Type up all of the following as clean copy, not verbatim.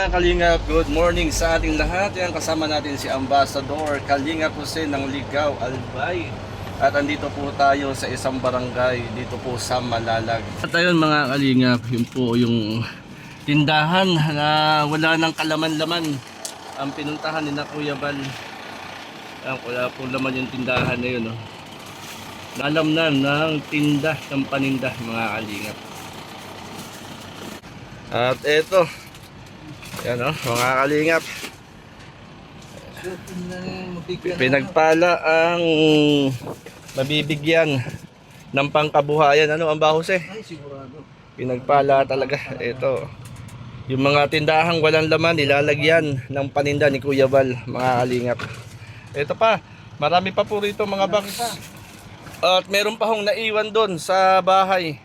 mga Kalingap, good morning sa ating lahat. Yan, kasama natin si Ambassador Kalingap Jose ng Ligao, Albay. At andito po tayo sa isang barangay dito po sa Malalag. At ayun mga Kalingap, yun po yung tindahan na wala ng kalaman-laman ang pinuntahan ni na Kuya Bal. Yan, wala po laman yung tindahan na yun. Nalamnan ng tinda ng paninda mga Kalingap. At eto, yan mga Kalingap, pinagpala ang mabibigyan ng pangkabuhayan. Ano ang bahose? Pinagpala talaga. Ito, yung mga tindahang walang laman, nilalagyan ng paninda ni Kuya Bal, mga Kalingap. Ito pa, marami pa po rito mga box. At meron pa hong naiwan doon sa bahay.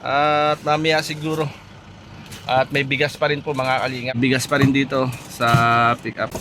At mamaya siguro. At may bigas pa rin po mga Kalingap. Bigas pa rin dito sa pick up.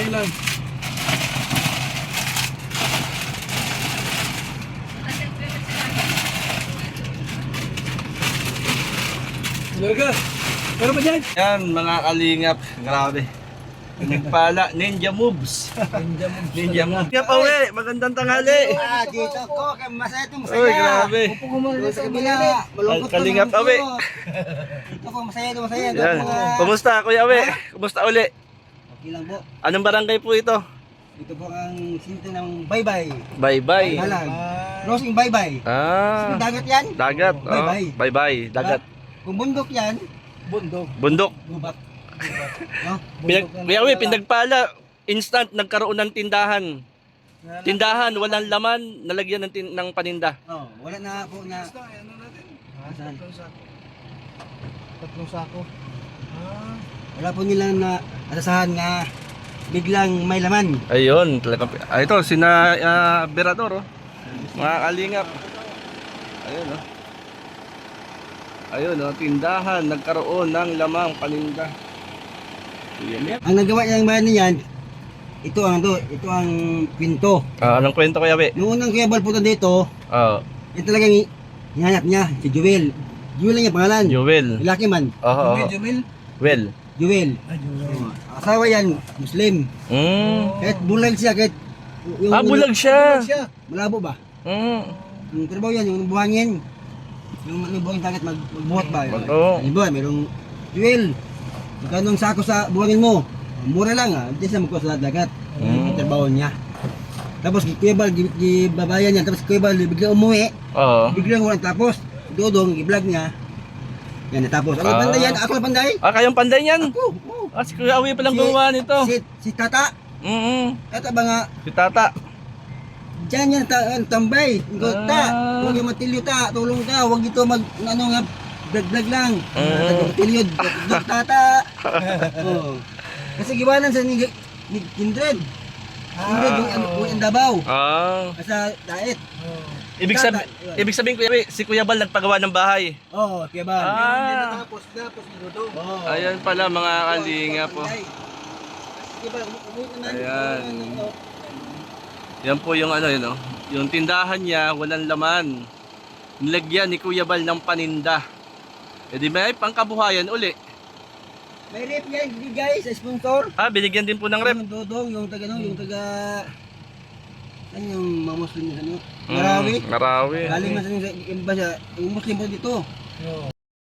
Lang. Larga. Pero ba dyan? Yan mga Kalingap, grabe. Nagpala, ninja moves. Ninja moves. Kaya pa uwi, magandang tanghali. Dito ko, masaya itong masaya. Uy, grabe. Upo ko muna sa kabila. Malungkot Kalingap awi. Dito ko, masaya ito, masaya. Yan. Kumusta Kuya Awi? Kumusta uli? Okay lang po. Anong barangay po ito? Ito po ang sinto ng Baybay. Baybay. Malag. Crossing Baybay. Ah, Dagat yan. dagat. Baybay. Baybay, dagat. Kung bundok yan, bundok. Bundok. Gubat. No? Kuya Awi, pinagpala, instant nagkaroon ng tindahan. Tindahan, walang laman, nalagyan ng paninda. Oh, wala na po na. Ano natin? Saan? Tatlong sako. Wala po nilang na asasahan nga biglang may laman. Ayun, talaga. Ito, sina Berador, mga Kalingap. Ayun, Ayun, tindahan, nagkaroon ng lamang paninda. Yan. Ang nagawa niyang bayan niyan, ito ang pinto. Anong kwento Kuya Awi? Noong unang Kuya Bal punta dito, yun talagang hinahanap niya, si Joel. Joel lang yung pangalan. Joel. Lalaki man. Jumil? Well. Joel. Asawa yan, Muslim. Kahit bulag siya, kahit Bulag siya. malabo ba? Yung trabaho yan, yung buhangin. Yung buhangin takit magbuhat ba? Oo. Halimbawa, mayroong Joel. Magkano sako sa buhangin mo? Mura lang hindi siya magkuha sa dagat. Yung trabaho niya. Tapos Kuya Bal, gibabayan niya. Tapos Kuya Bal, biglang umuwi. Biglang walang tapos. Dodong, i-vlog niya. Yan, natapos. Ano panday yan? Ako lang panday? Kayong panday niyan? Ako. Si Kuya Awi palang gumawa nito. Si Tata. Tata ba nga? Si Tata. Diyan yan tambay. Ta, huwag yung matilyo ta. Tulong ta. Huwag ito nga, vlog lang. Matilyo. Tata. Kasi giwanan sa ni Kindred. Kindred yung Davao. Sa Daet. Ibig sabihin Kuya Awi, si Kuya Bal nagpagawa ng bahay. Kuya Bal. Tapos niluto. Ayan pala mga Kalingap po. Ayan. Yan po yung yung tindahan niya, walang laman. Nilagyan ni Kuya Bal ng paninda. E di may pangkabuhayan uli. May rep yan, guys, sa sponsor. Binigyan din po ng rep. Yung Dodong, yung taga ano yung mga Muslim na Marawi. Marawi. Galing na yung Muslim po dito.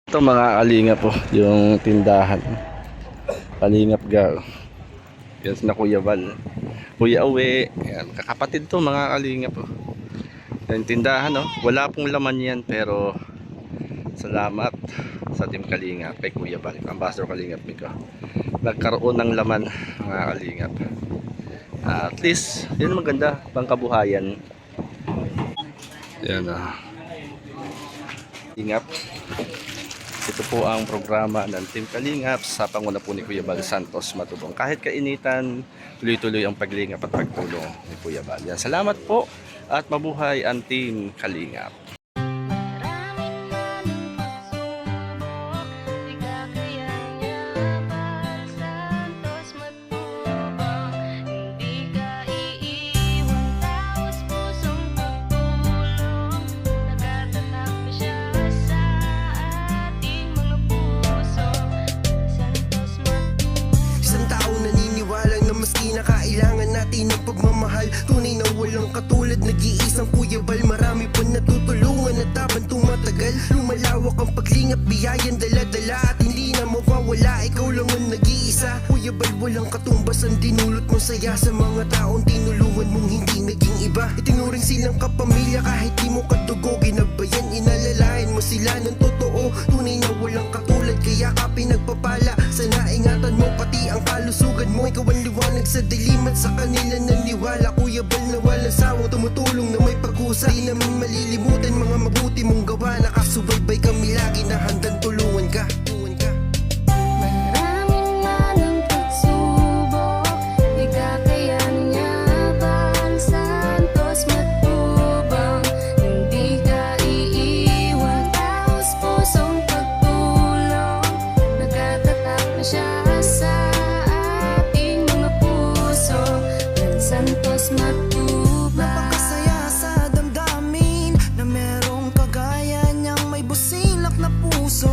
Ito mga Kalingap po, yung tindahan. Kalingap Gal. Yan na Kuya Bal. Kuya Awi. Yan, kakapatid to mga Kalingap po. Yung tindahan wala pong laman yan pero salamat sa Team Kalingap kay Kuya Bal, Ambassador Kalingap Miko. Nagkaroon ng laman mga Kalingap. At least, yun maganda, pangkabuhayan. Yan Kalingap. Ito po ang programa ng Team Kalingap sa panguna po ni Kuya Bal Santos Matubong. Kahit kainitan, tuloy-tuloy ang paglingap at pagtulong ni Kuya Bal. Yan. Salamat po at mabuhay ang Team Kalingap. Kailangan natin ng pagmamahal, tunay na walang katulad. Nag-iisang Kuya Bal, marami pa natutulungan at habang tumatagal, lumalawak ang paglingap, biyayan dala-dala at hindi na mawawala. Ikaw lang ang nag-iisa, Kuya Bal, walang katumbas ang dinulot mong saya sa mga taong tinulungan mong hindi naging iba. Itinuring silang kapamilya kahit di mo kadugo, ginabayan, inalalayan mo sila ng totoo. Tunay na walang katulad, kaya ka pinagpapala. Sana ingatan mo pati ang kalusugan mo. Ikaw ang liwanag sa dilim at sa kanila naniwala. Kuya Bal na walang sawang tumutulong na may pag-usa. Di namin malilimutan mga mabuti mong gawa. Nakasubaybay kami lagi na handang tulungan ka. Maraming manang pagsubok, di kakayanin niya Bal Santos Matubang. Hindi ka iiwan, taos pusong pagtulong. Nagtatatag na siya sa ating mga puso. Bal Santos Matubang. Napakasaya sa damdamin na merong kagaya niyang may busilak na puso.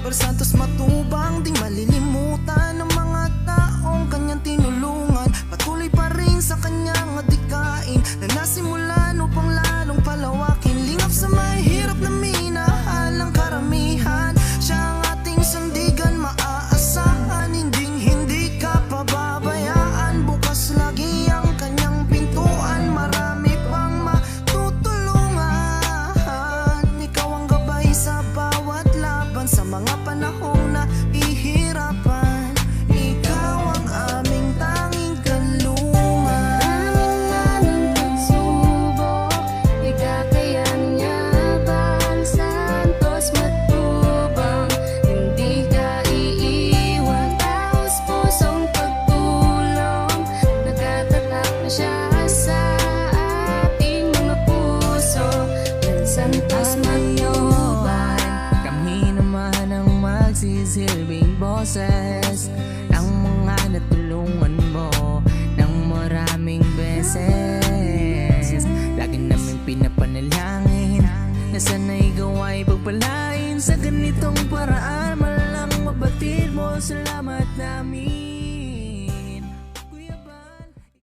Bal Santos Matubang, di malilimutan ng mga taong kanyang tinulungan. Patuloy pa rin sa kanyang adikain na nasimulan upang lalong palawakin. Lingap sa may hirap na minahalang karamihan. Siya ang ating sandigan, maaasahan. Hindi ka pababayaan. Bukas lagi ang kanyang pintuan. Marami pang matutulungan. Ikaw ang gabay sa bawat laban, sa mga panahong na ihirapan. Ikaw ang aming tanging kalungan. Maraming manang pagsubok, di kakayanin niya Bal Santos Matubang. Hindi ka iiwan, taos pusong pagtulong. Nagtatatag na siya sa ating mga puso. Bal Santos Matubang. Kami naman ang magsisilbing boses ng mga natulungan mo ng maraming beses. Lagi namin pinapanalangin na sana ikaw ay pagpalain sa ganitong paraan. Malang mabatid mo, salamat namin.